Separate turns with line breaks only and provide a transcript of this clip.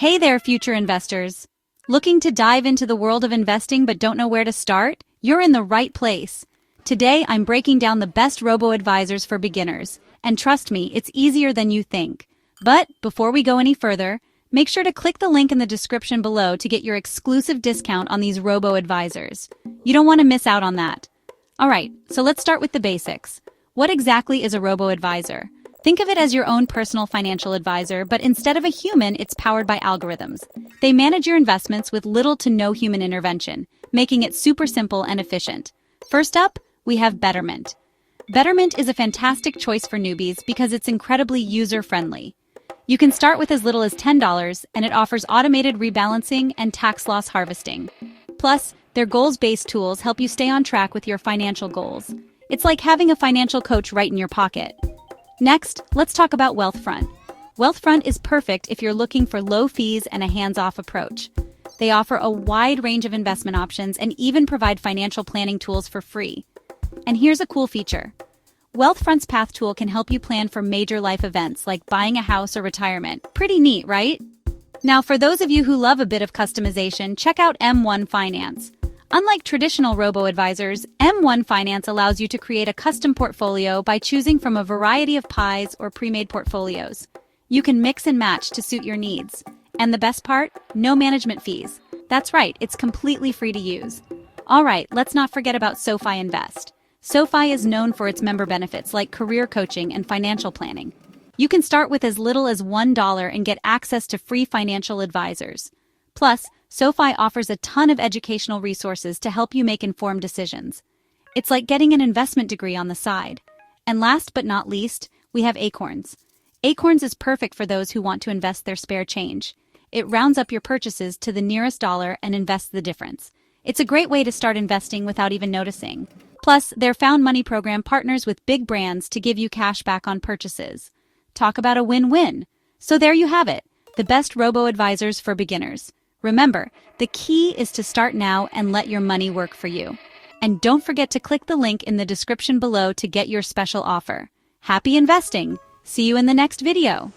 Hey there, future investors. Looking to dive into the world of investing but don't know where to start? You're in the right place. Today, I'm breaking down the best robo-advisors for beginners, and trust me, it's easier than you think. But before we go any further, make sure to click the link in the description below to get your exclusive discount on these robo-advisors. You don't want to miss out on that. Alright, so let's start with the basics. What exactly is a robo-advisor? Think of it as your own personal financial advisor, but instead of a human, it's powered by algorithms. They manage your investments with little to no human intervention, making it super simple and efficient. First up, we have Betterment. Betterment is a fantastic choice for newbies because it's incredibly user-friendly. You can start with as little as $10, and it offers automated rebalancing and tax loss harvesting. Plus, their goals-based tools help you stay on track with your financial goals. It's like having a financial coach right in your pocket. Next, let's talk about Wealthfront. Wealthfront is perfect if you're looking for low fees and a hands-off approach. They offer a wide range of investment options and even provide financial planning tools for free. And here's a cool feature. Wealthfront's Path tool can help you plan for major life events like buying a house or retirement. Pretty neat, right? Now, for those of you who love a bit of customization, check out M1 Finance. Unlike traditional robo-advisors, M1 Finance allows you to create a custom portfolio by choosing from a variety of pies or pre-made portfolios. You can mix and match to suit your needs. And the best part? No management fees. That's right, it's completely free to use. Alright, let's not forget about Sofi Invest. Sofi is known for its member benefits like career coaching and financial planning. You can start with as little as $1 and get access to free financial advisors. Plus, Sofi offers a ton of educational resources to help you make informed decisions. It's like getting an investment degree on the side. And last but not least, we have Acorns. Acorns is perfect for those who want to invest their spare change. It rounds up your purchases to the nearest dollar and invests the difference. It's a great way to start investing without even noticing. Plus, their Found Money program partners with big brands to give you cash back on purchases. Talk about a win-win. So there you have it, the best robo-advisors for beginners. Remember, the key is to start now and let your money work for you. And don't forget to click the link in the description below to get your special offer. Happy investing! See you in the next video!